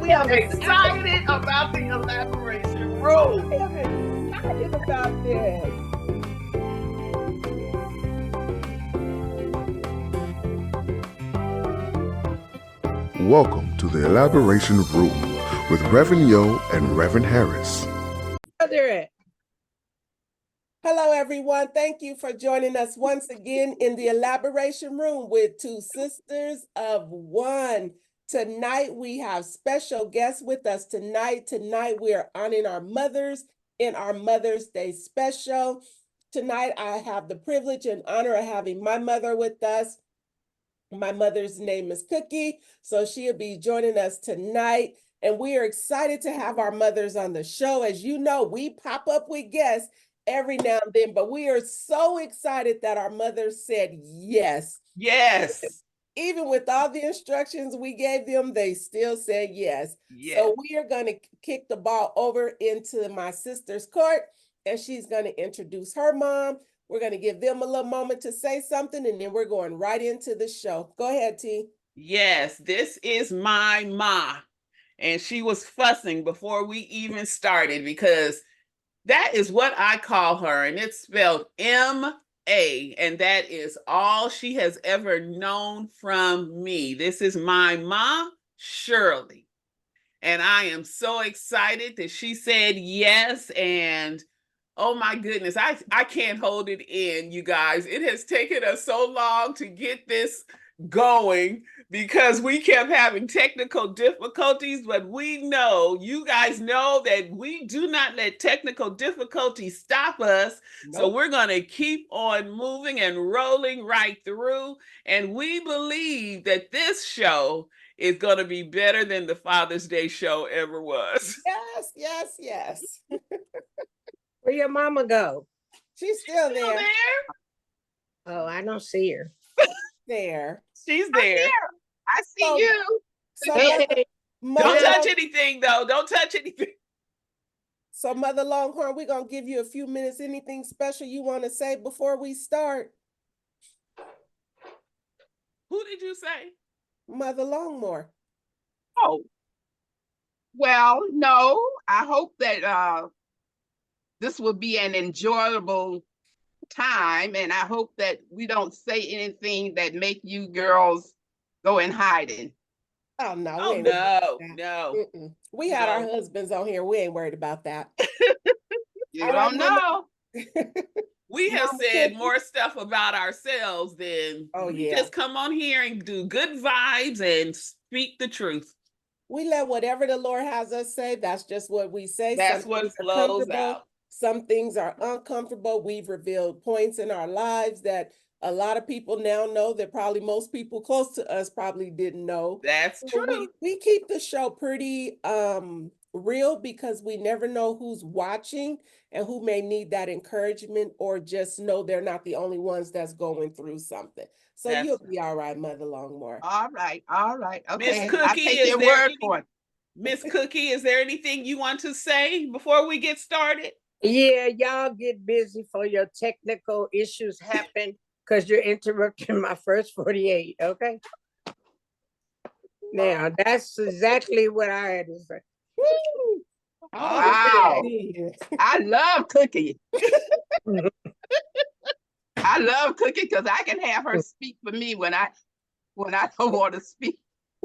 We are excited about the elaboration room. I am excited about this. Welcome to the Elaboration Room with Reverend Yo and Reverend Harris. Hello, everyone. Thank you for joining us once again in the Elaboration Room with two sisters of one. Tonight, we have special guests with us tonight. Tonight, we are honoring our mothers in our Mother's Day special. Tonight, I have the privilege and honor of having my mother with us. My mother's name is Cookie, so she'll be joining us tonight. And we are excited to have our mothers on the show. As you know, we pop up with guests every now and then, but we are so excited that our mothers said yes. Yes. Even with all the instructions we gave them, they still said yes. So we are going to kick the ball over into my sister's court, and she's going to introduce her mom. We're going to give them a little moment to say something, and then we're going right into the show. Go ahead, T. Yes, this is my ma. And she was fussing before we even started because that is what I call her. And it's spelled M-A. And that is all she has ever known from me. This is my ma, Shirley. And I am so excited that she said yes. And oh my goodness, I can't hold it in, you guys. It has taken us so long to get this going because we kept having technical difficulties, but we know, you guys know that we do not let technical difficulties stop us. Nope. So we're going to keep on moving and rolling right through. And we believe that this show is going to be better than the Father's Day show ever was. Yes, yes, yes. Where your mama go? She's still there. Oh, I don't see her. There. She's there. I see you. So don't touch anything, though. Don't touch anything. So, Mother Longhorn, we're going to give you a few minutes. Anything special you want to say before we start? Who did you say? Mother Longmore. Oh, well, no. I hope that this will be an enjoyable time, and I hope that we don't say anything that make you girls go in hiding. Oh no! Oh no! No. We had our husbands on here. We ain't worried about that. You don't know. We have said more stuff about ourselves than just come on here and do good vibes and speak the truth. We let whatever the Lord has us say. That's just what we say. That's what flows out. Some things are uncomfortable. We've revealed points in our lives that a lot of people now know that probably most people close to us probably didn't know. That's true. We keep the show pretty real because we never know who's watching and who may need that encouragement or just know they're not the only ones that's going through something. So you'll be all right, Mother Longmore. All right. Okay. Miss Cookie, I take your word for it. Miss Cookie, is there anything you want to say before we get started? Yeah, y'all get busy for your technical issues happen because you're interrupting my first 48, okay? Now, that's exactly what I had to say. Woo! Wow. I love Cookie. I love Cookie because I can have her speak for me when I don't want to speak.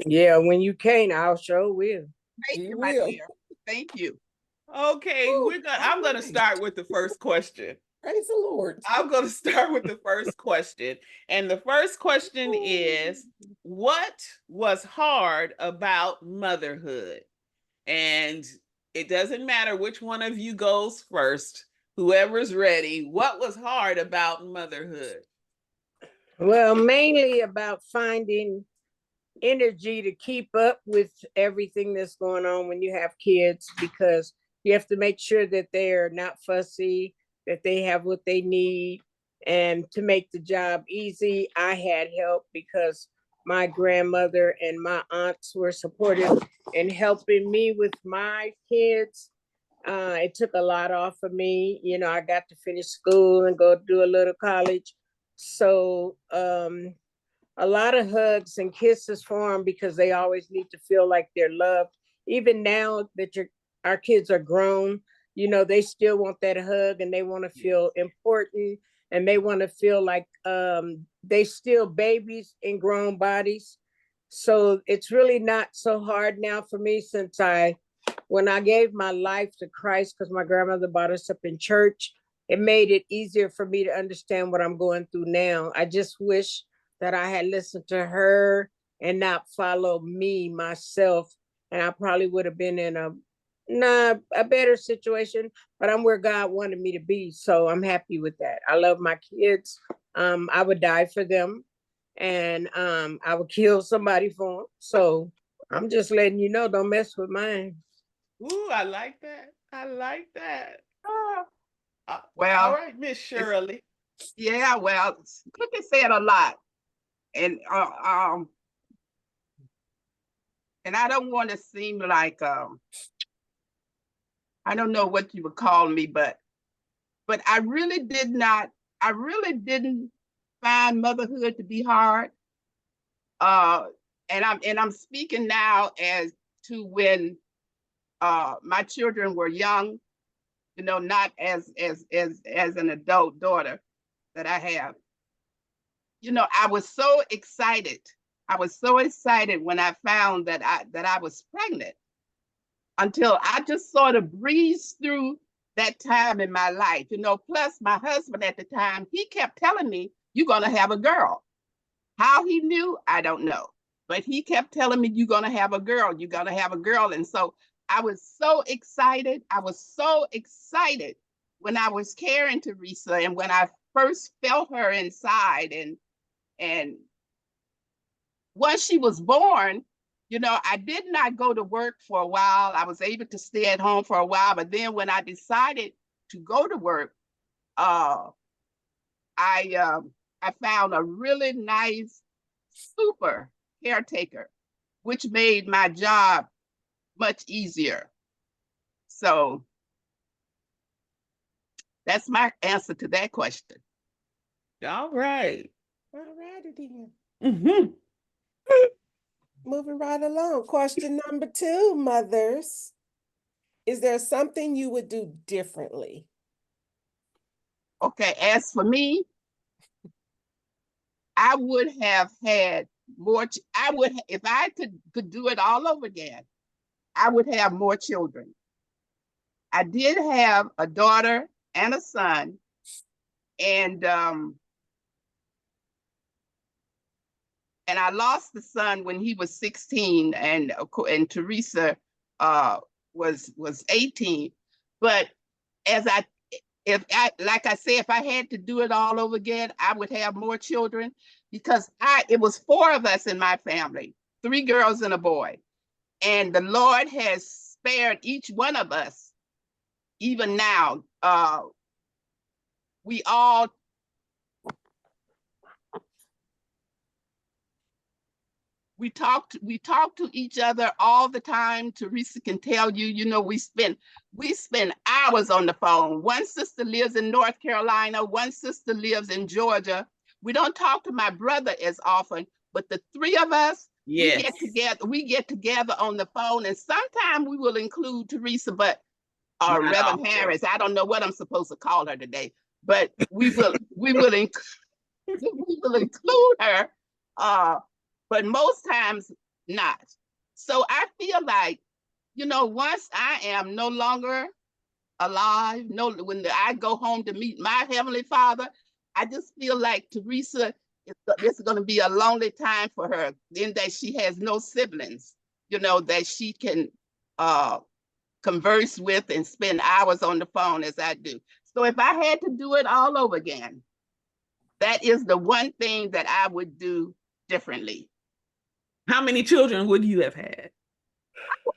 Yeah, when you can't, I'll sure will. Thank you, my dear. Thank you. Okay, I'm gonna start with the first question. Praise the Lord. I'm gonna start with the first question. And the first question is, what was hard about motherhood? And it doesn't matter which one of you goes first, whoever's ready. What was hard about motherhood? Well, mainly about finding energy to keep up with everything that's going on when you have kids, because you have to make sure that they're not fussy, that they have what they need. And to make the job easy, I had help because my grandmother and my aunts were supportive in helping me with my kids. It took a lot off of me. You know, I got to finish school and go do a little college. So a lot of hugs and kisses for them because they always need to feel like they're loved even now that our kids are grown, you know, they still want that hug and they want to feel important and they want to feel like they still babies in grown bodies. So it's really not so hard now for me since when I gave my life to Christ, because my grandmother brought us up in church, it made it easier for me to understand what I'm going through now. I just wish that I had listened to her and not follow me myself. And I probably would have been in a better situation, but I'm where God wanted me to be. So I'm happy with that. I love my kids. I would die for them and I would kill somebody for them. So I'm just letting you know, don't mess with mine. Ooh, I like that. I like that. All Well, right, Miss Shirley. yeah, well, Cookie said a lot. And and I don't want to seem like I don't know what you would call me, but I really didn't find motherhood to be hard. And I'm speaking now as to when my children were young, you know, not as an adult daughter that I have. You know, I was so excited. I was so excited when I found that I was pregnant, until I just sort of breezed through that time in my life. You know, plus my husband at the time, he kept telling me, "You're gonna have a girl." How he knew, I don't know. But he kept telling me, "You're gonna have a girl, you're gonna have a girl." And so I was so excited. I was so excited when I was carrying Theresa and when I first felt her inside. And once she was born, you know, I did not go to work for a while. I was able to stay at home for a while. But then when I decided to go to work, I found a really nice, super caretaker, which made my job much easier. So that's my answer to that question. All right. All righty then. Mm-hmm. Moving right along. Question number 2, mothers. Is there something you would do differently? Okay, as for me, I would have had more. I would, if I could do it all over again, I would have more children. I did have a daughter and a son, and I lost the son when he was 16, and Theresa was 18. But as like I say, if I had to do it all over again, I would have more children, because it was 4 of us in my family, 3 girls and a boy. And the Lord has spared each one of us. Even now, we all we talk to each other all the time. Theresa can tell you, you know, we spend hours on the phone. One sister lives in North Carolina, one sister lives in Georgia. We don't talk to my brother as often, but the 3 of us, Yes. we get together on the phone, and sometimes we will include Theresa, but Reverend Harris, I don't know what I'm supposed to call her today, but we will include her, but most times not. So I feel like, you know, once I am no longer alive, when I go home to meet my Heavenly Father, I just feel like Theresa, this is going to be a lonely time for her, in that she has no siblings, you know, that she can converse with and spend hours on the phone as I do. So if I had to do it all over again, that is the one thing that I would do differently. How many children would you have had? I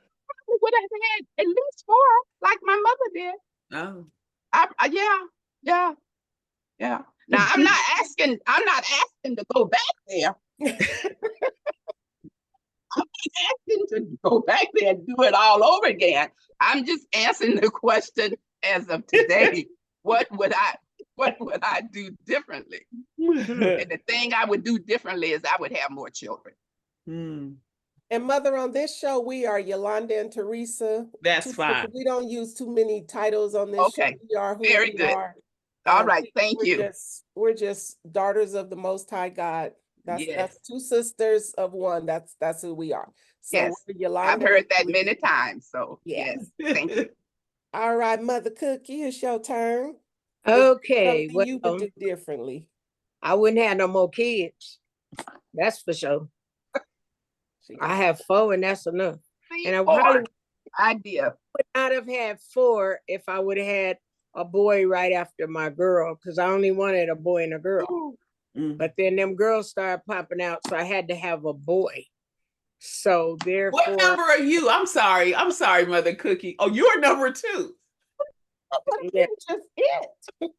would have had at least 4, like my mother did. Oh. Yeah. Now I'm not asking to go back there. I'm not asking to go back there and do it all over again. I'm just answering the question as of today. What would I do differently? And the thing I would do differently is I would have more children. And Mother, on this show, we are Yolanda and Theresa. That's fine. We don't use too many titles on this show. Okay, We are who very we good. are. All right, thank you. We're just daughters of the Most High God. That's Yes. two sisters of one. That's who we are. So Yes, we're Yolanda. I've heard that many times. So Yeah. yes, thank you. All right, Mother Cookie, it's your turn. Okay, Something you would well, do differently. I wouldn't have no more kids. That's for sure. I have 4 and that's enough. And I probably idea. would not have had 4 if I would have had a boy right after my girl, because I only wanted a boy and a girl. But then them girls started popping out, so I had to have a boy. So therefore, What number are you? I'm sorry, Mother Cookie. Oh, you're number 2. yeah, Just it.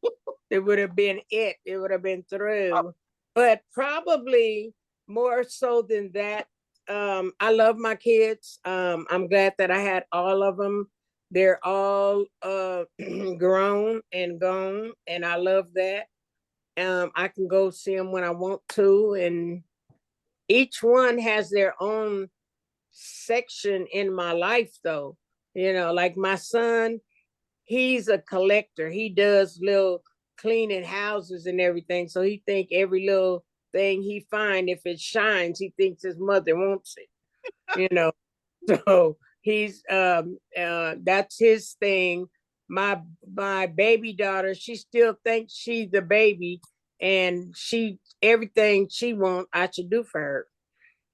it would have been it. It would have been through. But probably more so than that, I love my kids. I'm glad that I had all of them. They're all grown and gone, and I love that. I can go see them when I want to, and each one has their own section in my life, though. You know, like my son, he's a collector. He does little cleaning houses and everything. So he think every little thing he find, if it shines, he thinks his mother wants it. You know, so he's that's his thing. My baby daughter, she still thinks she's the baby, and she everything she wants, I should do for her.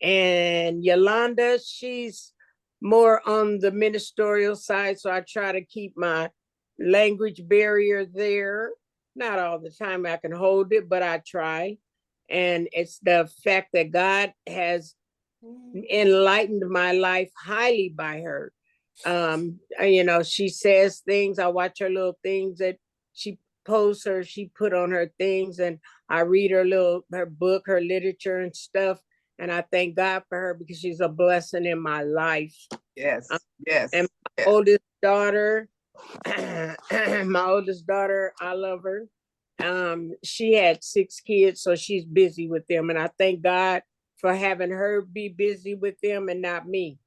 And Yolanda, she's more on the ministerial side, so I try to keep my language barrier there. Not all the time I can hold it, but I try. And it's the fact that God has enlightened my life highly by her. You know, she says things, I watch her little things that she posts, or she put on her things, and I read her book, her literature and stuff. And I thank God for her, because she's a blessing in my life. Yes, yes. And my yes. oldest daughter, my oldest daughter, I love her. She had 6 kids, so she's busy with them. And I thank God for having her be busy with them and not me.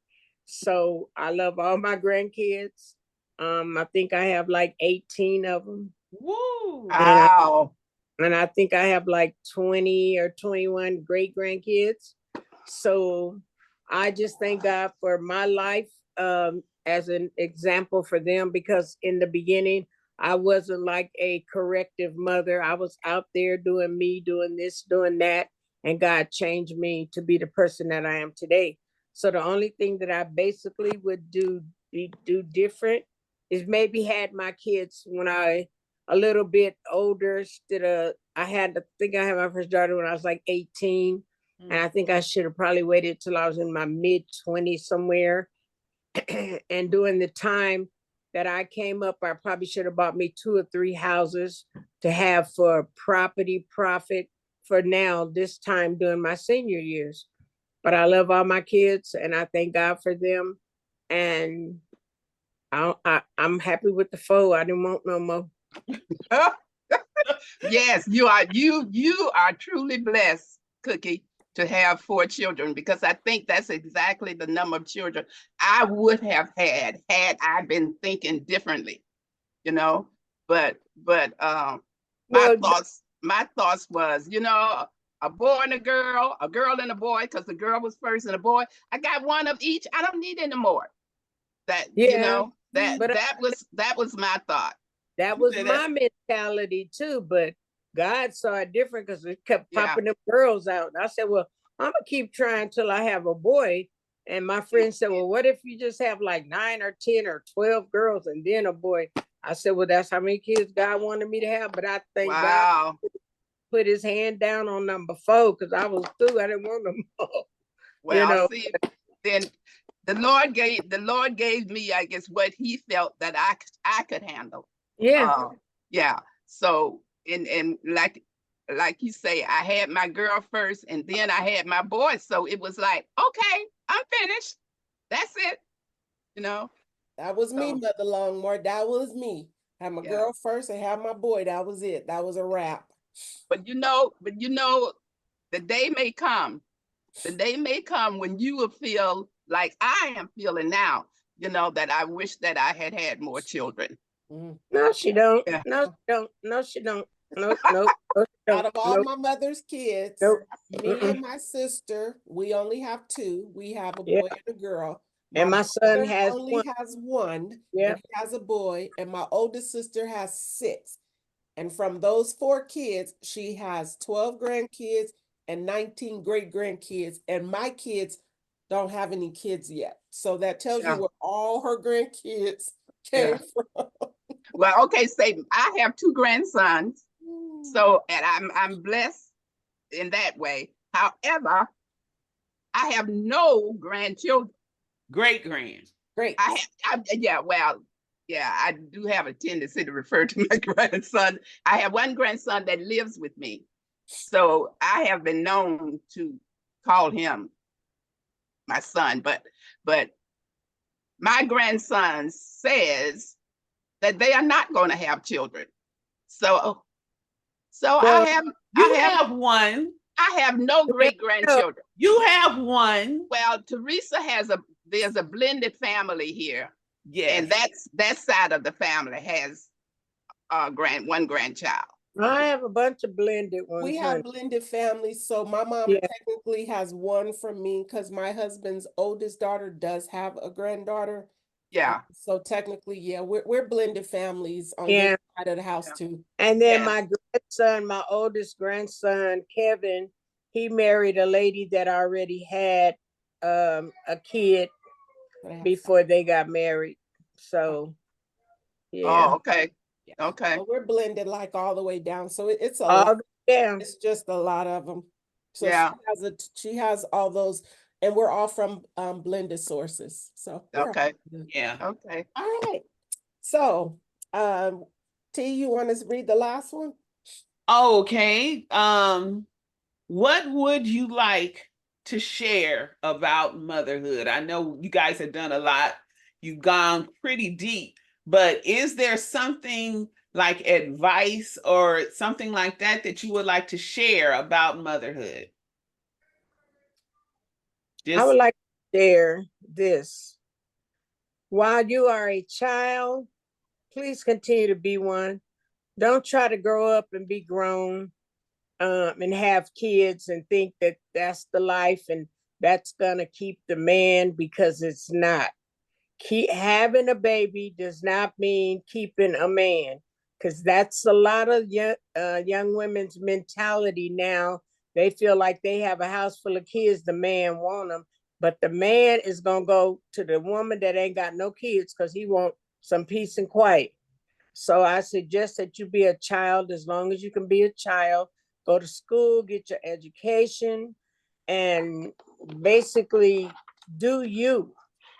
So I love all my grandkids. I think I have like 18 of them. Woo! Wow. And I think I have like 20 or 21 great grandkids. So I just thank God for my life as an example for them, because in the beginning, I wasn't like a corrective mother. I was out there doing me, doing this, doing that. And God changed me to be the person that I am today. So the only thing that I basically would do different is maybe had my kids when I a little bit older. Instead of, I had my first daughter when I was like 18. And I think I should have probably waited till I was in my mid-20s somewhere. And during the time that I came up, I probably should have bought me 2 or 3 houses to have for property profit for now, this time during my senior years. But I love all my kids, and I thank God for them. And I'm happy with the 4. I didn't want no more. Yes, you are truly blessed, Cookie, to have 4 children, because I think that's exactly the number of children I would have had I been thinking differently, you know. But my thoughts was, you know, a boy and a girl and a boy, because the girl was first and a boy. I got one of each. I don't need any more. That, you know, that was my thought. That was my mentality too, but God saw it different, because it kept popping them girls out. And I said, well, I'm gonna keep trying till I have a boy. And my friend said, well, what if you just have like 9 or 10 or 12 girls and then a boy? I said, well, that's how many kids God wanted me to have. But I think God put his hand down on number 4, because I was through. I didn't want them more. Well, you know, see, then the Lord gave me, I guess, what he felt that I could handle. Yeah. Yeah. So, and like you say, I had my girl first, and then I had my boy. So it was like, okay, I'm finished. That's it. You know. That was me, Mother Longmore. That was me. Had my girl first and had my boy. That was it. That was a wrap. But you know, the day may come The day may come when you will feel like I am feeling now, that I wish that I had had more children. No, she don't. Yeah. No, she don't. No, she don't. No, no, no, she don't. Out of all Nope, my mother's kids, nope. me Mm-mm. and my sister, we only have two. We have a Yeah. boy and a girl. And my son brother has only one. has one, Yeah. and he has a boy, and my oldest sister has six. And from those four kids, she has 12 grandkids and 19 great grandkids. And my kids don't have any kids yet. So that tells you Yeah. where all her grandkids Yeah. came from. Well, okay, say I have two grandsons, so and I'm blessed in that way. However, I have no grandchildren. Great grand. Great. I do have a tendency to refer to my grandson. I have one grandson that lives with me, so I have been known to call him my son. But my grandson says that they are not going to have children. So Well, You have one. I have no great grandchildren. You have one. Well, Theresa there's a blended family here. Yes. And that side of the family has one grandchild. I have a bunch of blended ones. We have blended families. So my mom Yeah. technically has one from me because my husband's oldest daughter does have a granddaughter. Yeah. So technically, yeah, we're blended families on Yeah. this side of the house too. And then Yeah. my grandson, my oldest grandson, Kevin, he married a lady that already had a kid before they got married. So, yeah. Oh, okay. Yeah. Okay. So we're blended like all the way down. So it's a All lot. down. It's just a lot of them. So Yeah. she has all those, and we're all from blended sources. So we're all Okay. good. Yeah. Okay. All right. So T, you want to read the last one? Okay. What would you like to share about motherhood? I know you guys have done a lot. You've gone pretty deep, but is there something like advice or something like that that you would like to share about motherhood? I would like to share this. While you are a child, please continue to be one. Don't try to grow up and be grown and have kids and think that that's the life and that's gonna keep the man, because it's not. Having a baby does not mean keeping a man, because that's a lot of young women's mentality now. They feel like they have a house full of kids, the man want them, but the man is gonna go to the woman that ain't got no kids because he want some peace and quiet. So I suggest that you be a child as long as you can be a child. Go to school, get your education, and basically do you.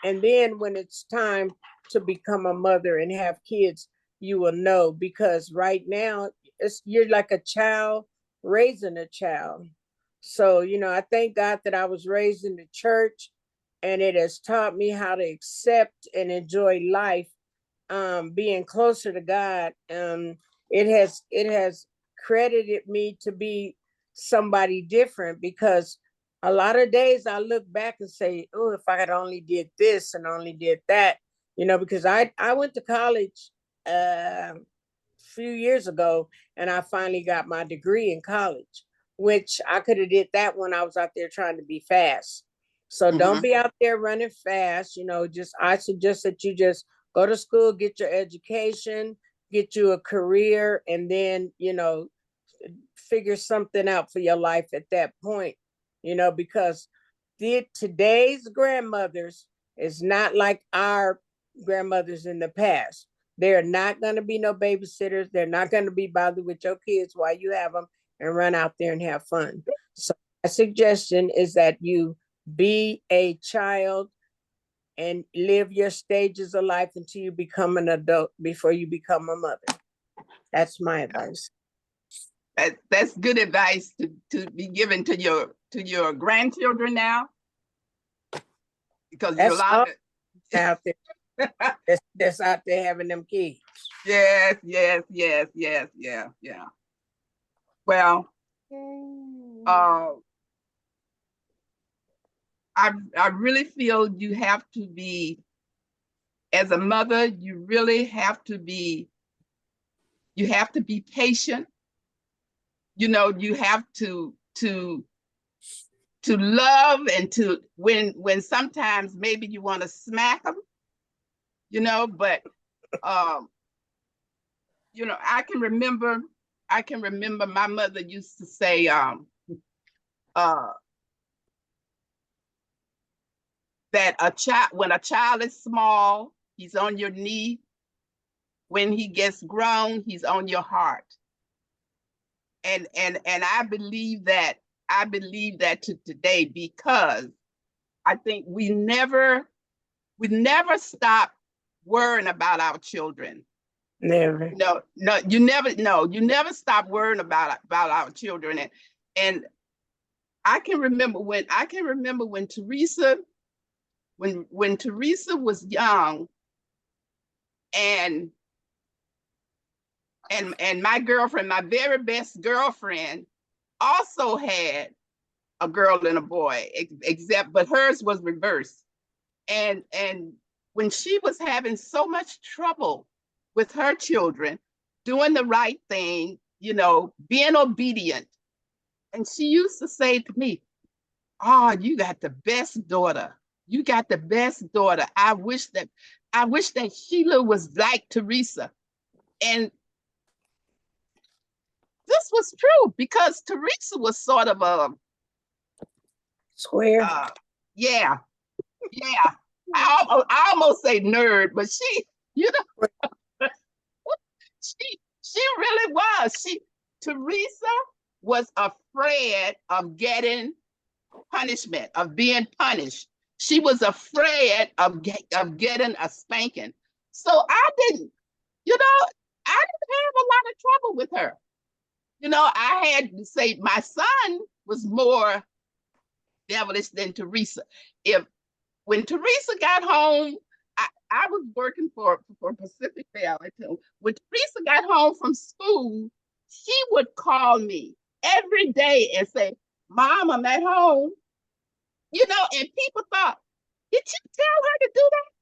And then when it's time to become a mother and have kids, you will know, because right now you're like a child raising a child. So, I thank God that I was raised in the church, and it has taught me how to accept and enjoy life, being closer to God. It has credited me to be somebody different, because a lot of days I look back and say, oh, if I had only did this and only did that, because I went to college a few years ago, and I finally got my degree in college, which I could have did that when I was out there trying to be fast. So don't be out there running fast. I suggest that you just go to school, get your education, get you a career, and then, figure something out for your life at that point, because today's grandmothers is not like our grandmothers in the past. They're not going to be no babysitters. They're not going to be bothered with your kids while you have them and run out there and have fun. So my suggestion is that you be a child and live your stages of life until you become an adult before you become a mother. That's my advice. That's good advice to be given to your grandchildren now, because That's all Yolanda out there that's out there having them kids. Yes. Well, I really feel you have to be, as a mother, you really have to be, you have to be patient. You know, you have to love, and to, when sometimes maybe you want to smack them, you know, but um, you know, I can remember my mother used to say, uh that when a child is small, he's on your knee. When he gets grown, he's on your heart. And I believe that, to today, because I think we never stop worrying about our children. Never. No, you never stop worrying about our children. And I can remember when Theresa, when Theresa was young, and my girlfriend, my very best girlfriend, also had a girl and a boy, except, but hers was reversed. And when she was having so much trouble with her children, doing the right thing, you know, being obedient, and she used to say to me, "Oh, you got the best daughter. You got the best daughter. I wish that Sheila was like Theresa." And this was true, because Theresa was sort of a Square. yeah, yeah. I almost say nerd, but she, you know, she really was. Theresa was afraid of getting punishment, of being punished. She was afraid of getting a spanking. So I didn't, you know, I didn't have a lot of trouble with her. You know, I had to say my son was more devilish than Theresa. If When Theresa got home, I was working for Pacific Valley too. When Theresa got home from school, she would call me every day and say, "Mom, I'm at home." You know, and people thought, "Did you tell her to do that?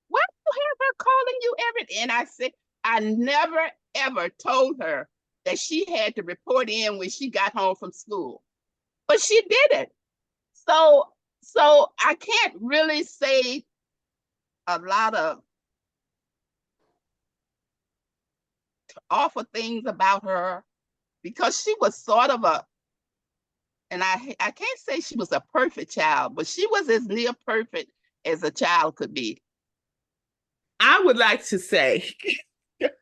Why do you have her calling you every day?" And I said, I never ever told her that she had to report in when she got home from school, but she did it. So I can't really say a lot of awful things about her, because she was sort of a, and I can't say she was a perfect child, but she was as near perfect as a child could be. I would like to say,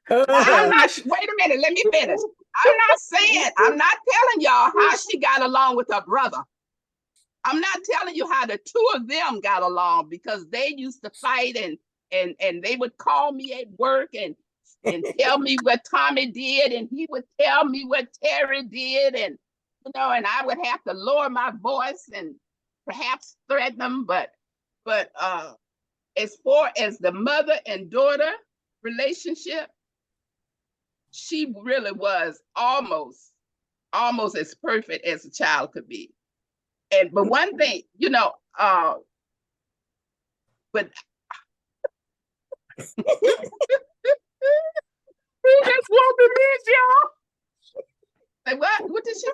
I'm not, wait a minute, let me finish. I'm not telling y'all how she got along with her brother. I'm not telling you how the two of them got along, because they used to fight, and they would call me at work and tell me what Tommy did, and he would tell me what Terry did, and you know, and I would have to lower my voice and perhaps threaten them. But as far as the mother and daughter relationship, she really was almost as perfect as a child could be. But one thing, you know, but who this woman is, y'all? Like, what did she say?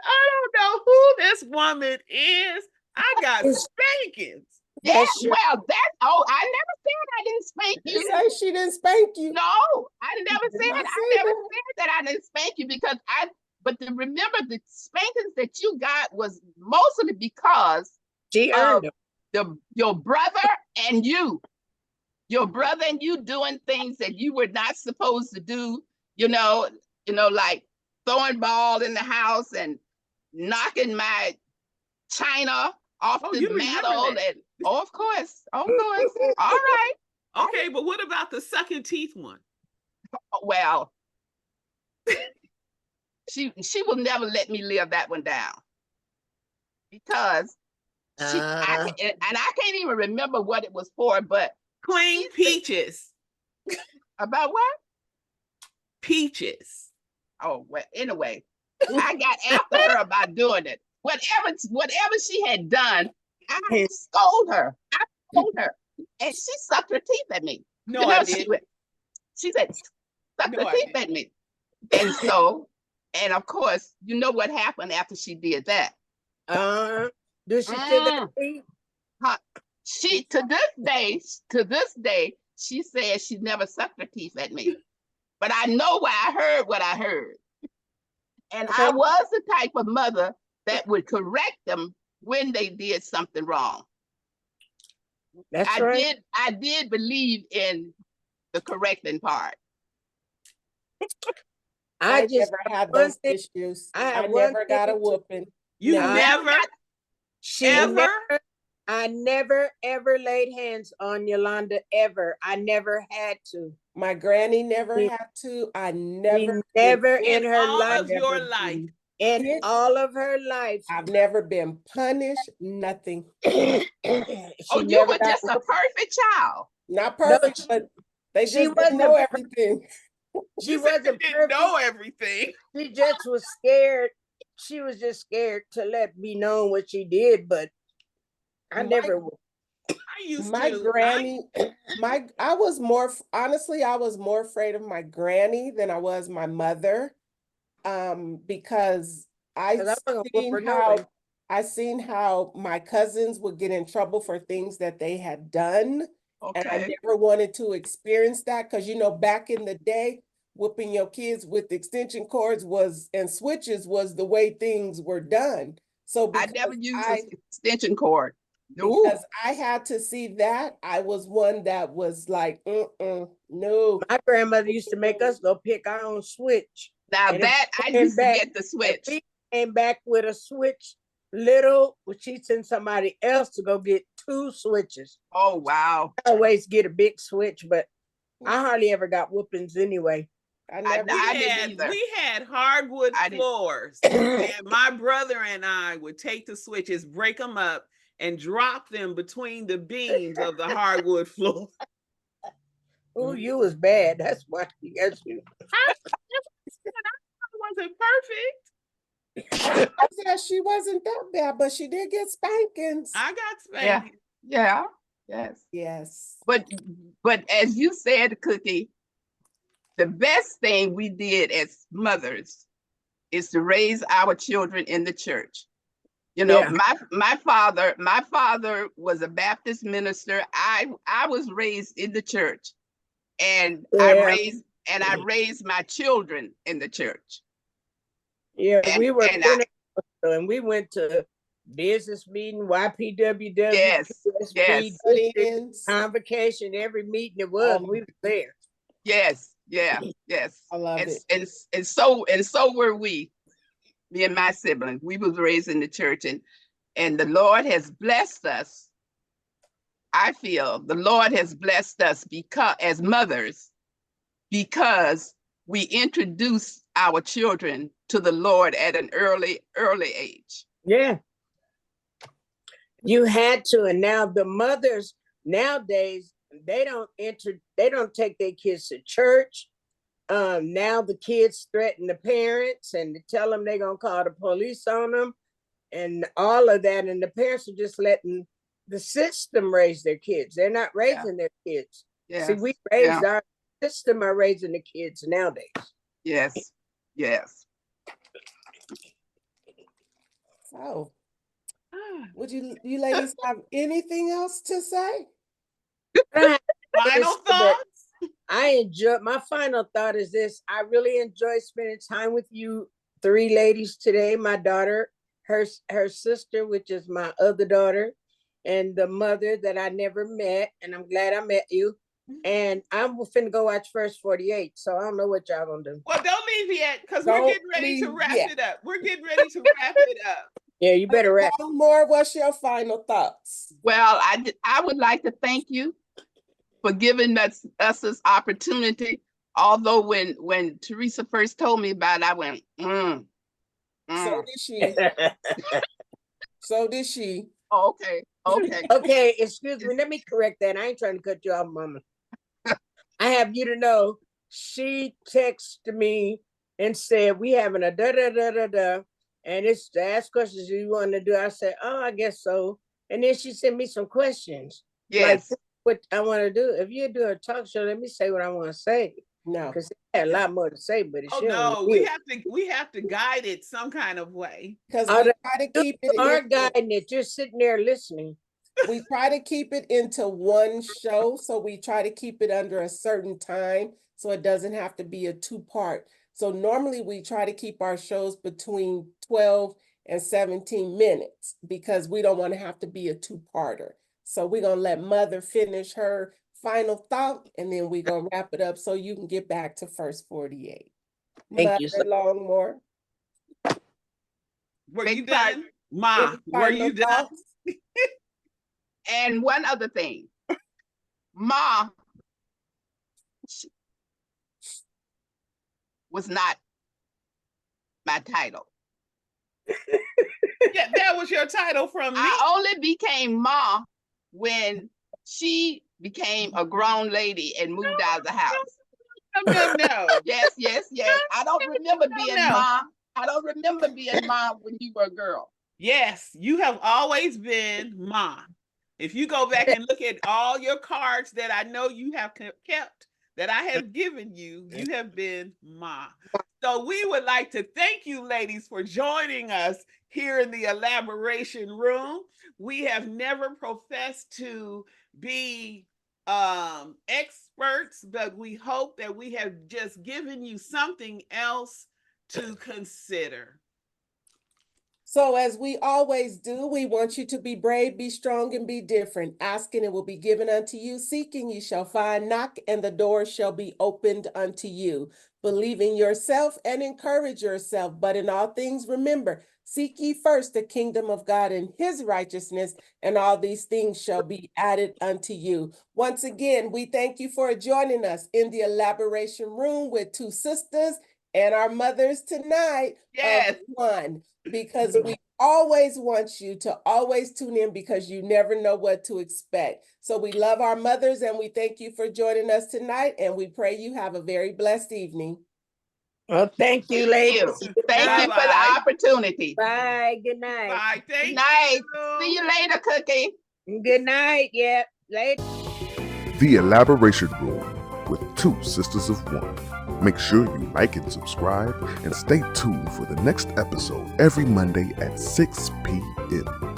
I don't know who this woman is. I got spankings. Yeah, well, I never said I didn't spank you. You say she didn't spank you? No, I never said that I didn't spank you, because but remember, the spankings that you got was mostly because she earned them. Your brother and you doing things that you were not supposed to do, you know, like throwing ball in the house and knocking my china off the mantle. And of course. All right. Okay, but what about the sucking teeth one? Well, she will never let me live that one down, because I can't even remember what it was for, but clean peaches. About what? Peaches. Oh, well, anyway, I got after her about doing it. Whatever she had done, I scold her. I scold her. And she sucked her teeth at me. No, You know, I didn't. she said, suck No, her I teeth didn't. at me. And so, and of course, you know what happened after she did that. Does she still got Mm. teeth? Huh. She to this day, she says she never sucked her teeth at me. But I know why I heard what I heard. And I was the type of mother that would correct them when they did something wrong. That's right. I did believe in the correcting part. I I just never had one those thing. issues. I have I one never got a thing to- whooping. You Never. never, She ever. never. I never ever laid hands on Yolanda ever. I never had to. My granny never She- had to. I She never never been in In her all life. of your never life. been In hit. all of her life. I've never been punished. Nothing. She Oh, you never were got just a perfect child. Not No, perfect, but they she just didn't know wasn't everything. she You said you wasn't didn't perfect. know everything. She just was scared. She was just scared to let be known what she did, but I never would. I used My to. granny, I was more, honestly, I was more afraid of my granny than I was my mother. Because 'Cause I wasn't gonna whoop her no way. I seen how my cousins would get in trouble for things that they had done. And I Okay. never wanted to experience that because, you know, back in the day, whooping your kids with extension cords and switches was the way things were done. So I never used an extension cord. No. because I had to see that, I was one that was like, no. My grandmother used to make us go pick our own switch. Now And if that I we came used to back- get the If switch. we came back with a switch little, would she send somebody else to go get 2 switches? Oh wow. I always get a big switch, but I hardly ever got whoopings anyway. I never didn't either. We had hardwood I didn't. floors, and my brother and I would take the switches, break them up, and drop them between the beams of the hardwood floor. Oh, you was bad. That's why she got you. I wasn't perfect. I said she wasn't that bad, but she did get spankings. I got Yeah. spanked. Yeah. Yes. Yes. But as you said, Cookie, the best thing we did as mothers is to raise our children in the church. You know, Yeah. my father was a Baptist minister. I was raised in the church, and Yeah. I raised my children in the church. Yeah, And- we were and Pentecostal, and we went to business meeting, YPWW, Yes, PSB, yes. district, convocation, every meeting it was, Oh. we were there. Yes, yeah, yes. I love and, it. And so were we, me and my siblings. We was raised in the church, and the Lord has blessed us. I feel the Lord has blessed us because as mothers, because we introduce our children to the Lord at an early age. Yeah. You had to, and now the mothers nowadays, they don't take their kids to church. Now the kids threaten the parents and tell them they're gonna call the police on them and all of that. And the parents are just letting the system raise their kids. They're not raising their kids. Yes. See, we raised our system are raising the kids nowadays. Yes, yes. So, would you ladies have anything else to say? Final thoughts? I enjoy, my final thought is this. I really enjoy spending time with you 3 ladies today. My daughter, her sister, which is my other daughter, and the mother that I never met. And I'm glad I met you. And I'm finna go watch First 48. So I don't know what y'all gonna do. Well, don't leave yet, because we're Don't getting ready to leave wrap yet. it up. We're getting ready to wrap it up. Yeah, you better wrap. More, what's your final thoughts? Well, I would like to thank you for giving us this opportunity. Although when Theresa first told me about it, I went, So did she. So did she. Oh, okay. Okay, excuse me. Let me correct that. I ain't trying to cut you off, Mama. I have you to know, she texted me and said, we having a da-da-da-da-da. And it's to ask questions you want to do. I said, oh, I guess so. And then she sent me some questions. Yes. Like what I want to do. If you do a talk show, let me say what I want to say. No, Because I had a lot more to say, but it Oh shouldn't. no, we have to guide it some kind of way. because Oh, we try to keep it Our in, guy that you're sitting there listening. we try to keep it into one show, so we try to keep it under a certain time, so it doesn't have to be a two-part. So normally we try to keep our shows between 12 and 17 minutes because we don't want to have to be a two-parter. So we're gonna let Mother finish her final thought, and then we're gonna wrap it up so you can get back to first 48. Thank you, Mother Longmore, Were Big you part. done? Ma, any were final you done? thoughts? And one other thing, Ma was not my title. Yeah, that was your title from me. I only became Ma when she became a grown lady and moved out of the house. No. Yes. I don't remember being No. Ma. I don't remember being Ma when you were a girl. Yes, you have always been Ma. If you go back and look at all your cards that I know you have kept, that I have given you, you have been Ma. So we would like to thank you, ladies, for joining us here in the elaboration room. We have never professed to be experts, but we hope that we have just given you something else to consider. So, as we always do, we want you to be brave, be strong, and be different. Asking, it will be given unto you. Seeking, you shall find. Knock, and the door shall be opened unto you. Believe in yourself and encourage yourself. But in all things, remember, seek ye first the kingdom of God and his righteousness, and all these things shall be added unto you. Once again, we thank you for joining us in the elaboration room with two sisters and our mothers tonight Yes. of one. Because we always want you to always tune in because you never know what to expect. So we love our mothers and we thank you for joining us tonight, and we pray you have a very blessed evening. Well, thank you, ladies. Thank you for the opportunity. Bye. Good night. Bye. Thank Good night. you. See you later, Cookie. Good night. Yeah. Later. The Elaboration Room with two sisters of one. Make sure you like and subscribe and stay tuned for the next episode every Monday at 6 p.m.